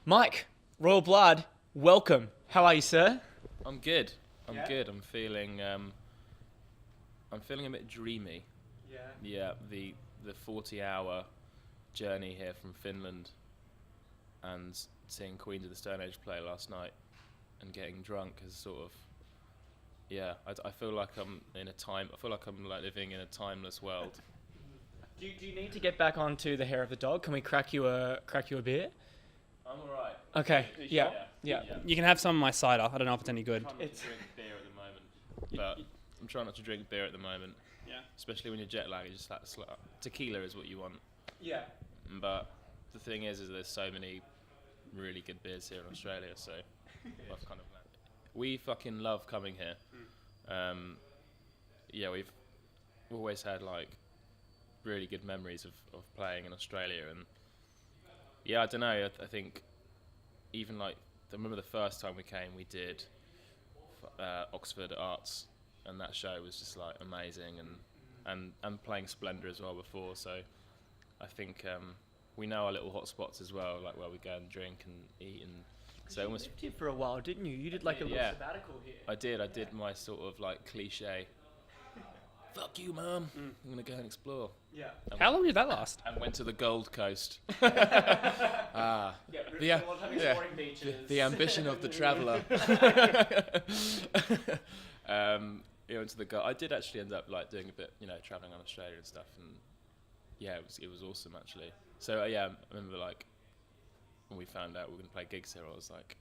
Mike, Royal Blood, welcome. How are you, sir? I'm good. I'm Yeah? good. I'm feeling a bit dreamy. Yeah, the 40-hour journey here from Finland and seeing Queens of the Stone Age play last night and getting drunk has sort of, I feel like I'm in a time. I feel like I'm like living in a timeless world. Do you need to get back onto the hair of the dog? Can we crack you a beer? I'm alright. Okay. Yeah. You can have some of my cider. I don't know if it's any good. I'm trying not to drink beer at the moment, but I'm trying not to drink beer at the moment. Yeah. Especially when you're jet lagged, just like tequila is what you want. Yeah. But the thing is there's so many really good beers here in Australia, so I've kind of we fucking love coming here. We've always had like really good memories of playing in Australia, and I don't know. I think even like I remember the first time we came, we did Oxford Arts, and that show was just like amazing, and playing Splendour as well before. So I think we know our little hot spots as well, like where we go and drink and eat, and so You almost. lived here for a while, didn't you? You did like a little sabbatical here. I did my sort of like cliche. Fuck you, Mum. I'm gonna go and explore. Yeah. How long did that last? And went to the Gold Coast. The ambition of the traveller. Went to the Gold. I did actually end up like doing a bit, travelling on Australia and stuff, and it was awesome actually. So I remember like when we found out we were gonna play gigs here, I was like,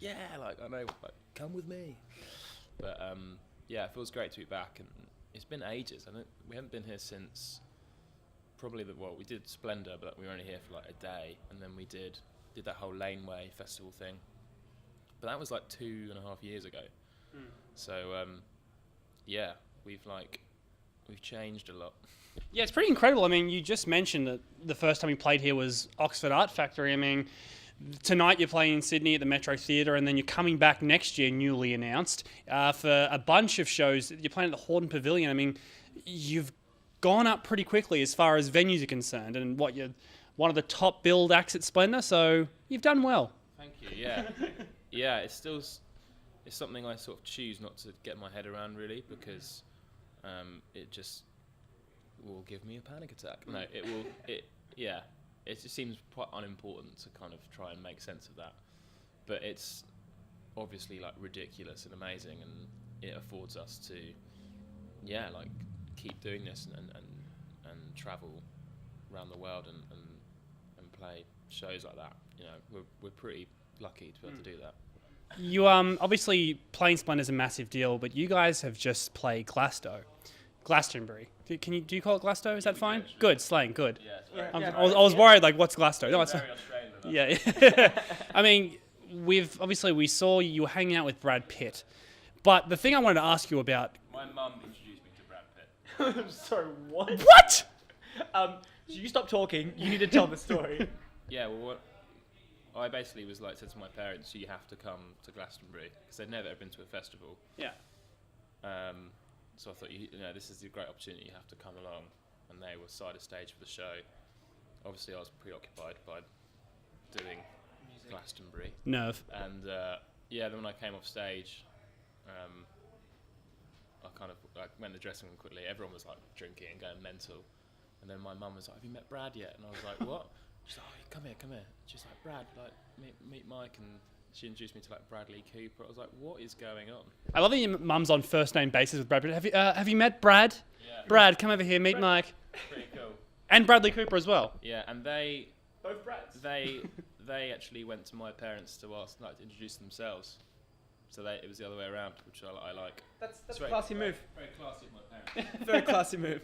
I know, like come with me. But it feels great to be back, and it's been ages. I think we haven't been here since probably we did Splendour, but we were only here for like a day, and then we did that whole Laneway festival thing. But that was like 2.5 years ago. So we've changed a lot. Yeah, it's pretty incredible. I mean, you just mentioned that the first time you played here was Oxford Art Factory. I mean, tonight you're playing in Sydney at the Metro Theatre, and then you're coming back next year, newly announced, for a bunch of shows. You're playing at the Horton Pavilion. I mean, you've gone up pretty quickly as far as venues are concerned, and you're one of the top billed acts at Splendour, so you've done well. Thank you, yeah. It's something I sort of choose not to get my head around, really, because it just will give me a panic attack. No, it just seems quite unimportant to kind of try and make sense of that. But it's obviously like ridiculous and amazing, and it affords us to, keep doing this and travel around the world and play shows like that. We're pretty lucky to be able to do that. You obviously playing Splendour is a massive deal, but you guys have just played Glastonbury. Do you call it Glasto? Is that fine? Good, slang, good. Yeah, it's very, I was worried, like, what's Glasto? No, it's very Australian. yeah. I mean, we saw you were hanging out with Brad Pitt, but the thing I wanted to ask you about. My mum introduced me to Brad Pitt. I'm sorry, what? What? You stop talking. You need to tell the story. Yeah, well, I basically said to my parents, you have to come to Glastonbury, because they'd never been to a festival. Yeah. So I thought, this is a great opportunity, you have to come along. And they were side of stage for the show. Obviously, I was preoccupied by doing Glastonbury. Nerve. And then when I came off stage, I kind of went to the dressing room quickly. Everyone was like drinking and going mental. And then my mum was like, have you met Brad yet? And I was like, what? She's like, oh, come here. She's like, Brad, meet Mike. And she introduced me to like Bradley Cooper. I was like, what is going on? I love that your mum's on first name basis with Brad Pitt. Have you met Brad? Yeah. Brad, come over here, meet Mike. Pretty cool. And Bradley Cooper as well. Yeah, and they Both Brads. they actually went to my parents to ask, to introduce themselves. So it was the other way around, which I like. That's a very, classy move. Very classy of my parents. Very classy move.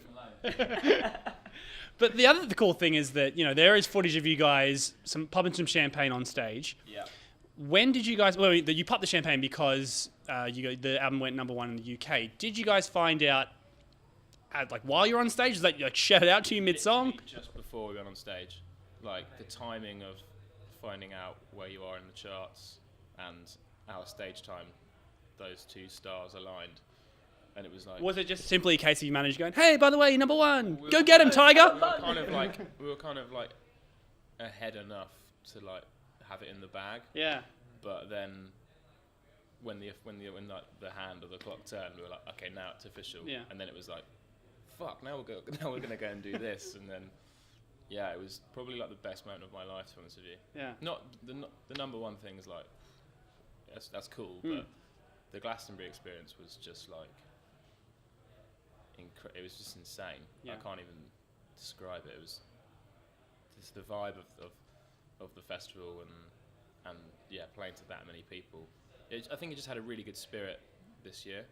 But the other cool thing is that, there is footage of you guys popping some champagne on stage. Yeah. When did you guys... Well, you popped the champagne because the album went number 1 in the UK. Did you guys find out, while you were on stage? Was that shouted out to you mid-song? Literally just before we went on stage. Like, the timing of finding out where you are in the charts and our stage time, those two stars aligned. And it was like... Was it just simply a case of you managed going, hey, by the way, you're number 1. Go get him, Tiger! We were kind of like ahead enough to have it in the bag. Yeah. But then when the hand or the clock turned, we were like, okay, now it's official. Yeah. And then it was like, fuck, now we're gonna go and do this. And then yeah, it was probably like the best moment of my life, to be honest with you. Yeah. Not the number one thing is like that's cool, but the Glastonbury experience was just like it was just insane. Yeah. I can't even describe it. It was just the vibe of the festival and yeah, playing to that many people. I think it just had a really good spirit this year.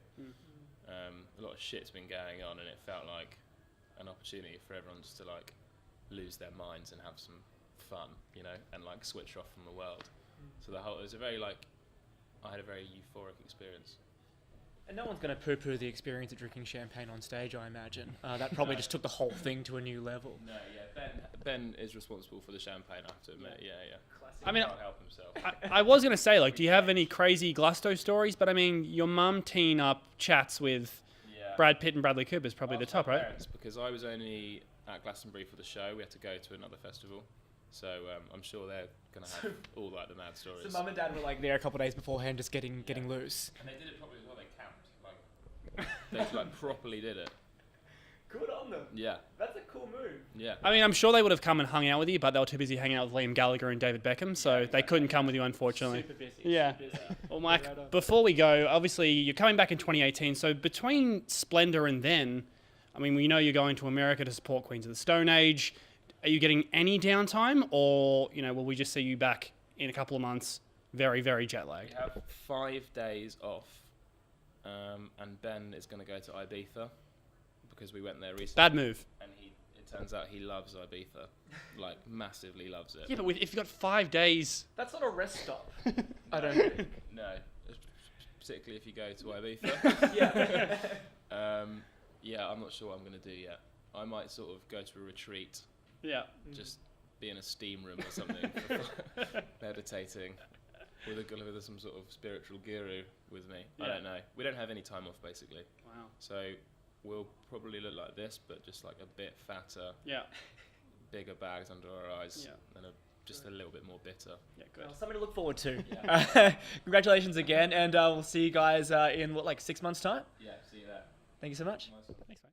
A lot of shit's been going on, and it felt like an opportunity for everyone just to like lose their minds and have some fun, you know, and like switch off from the world. So it was a very like, I had a very euphoric experience. And no one's going to poo-poo the experience of drinking champagne on stage, I imagine. That probably just took the whole thing to a new level. No, yeah, Ben is responsible for the champagne, I have to admit. Yeah. I mean, Can't help himself. I was going to say, like, do you have any crazy Glasto stories? But I mean, your mum teeing up chats with Brad Pitt and Bradley Cooper is probably the top, right? Because I was only at Glastonbury for the show. We had to go to another festival. So I'm sure they're going to have all like the mad stories. So mum and dad were like there a couple of days beforehand, just getting loose. And they did it probably as well. They camped. They like properly did it. Good on them. Yeah. That's a cool move. Yeah. I mean, I'm sure they would have come and hung out with you, but they were too busy hanging out with Liam Gallagher and David Beckham, so they couldn't come with you, unfortunately. Super busy. Yeah. Super busy. Well, Mike, before we go, obviously you're coming back in 2018. So between Splendour and then, I mean, we know you're going to America to support Queens of the Stone Age. Are you getting any downtime, or will we just see you back in a couple of months, very, very jet lagged? We have 5 days off, and Ben is going to go to Ibiza because we went there recently. Bad move. And it turns out he loves Ibiza, like massively loves it. Yeah, but if you've got 5 days, That's not a rest stop. I don't think. No, particularly if you go to Ibiza. Yeah. Yeah, I'm not sure what I'm going to do yet. I might sort of go to a retreat, yeah. just be in a steam room or something, meditating with some sort of spiritual guru with me. Yeah. I don't know. We don't have any time off, basically. Wow. So we'll probably look like this, but just like a bit fatter, Yeah. bigger bags under our eyes, Yeah. and just a little bit more bitter. Yeah, good. Well, something to look forward to. Yeah. Congratulations again, and we'll see you guys in 6 months' time. Yeah, see you there. Thank you so much. Nice. Thanks, mate.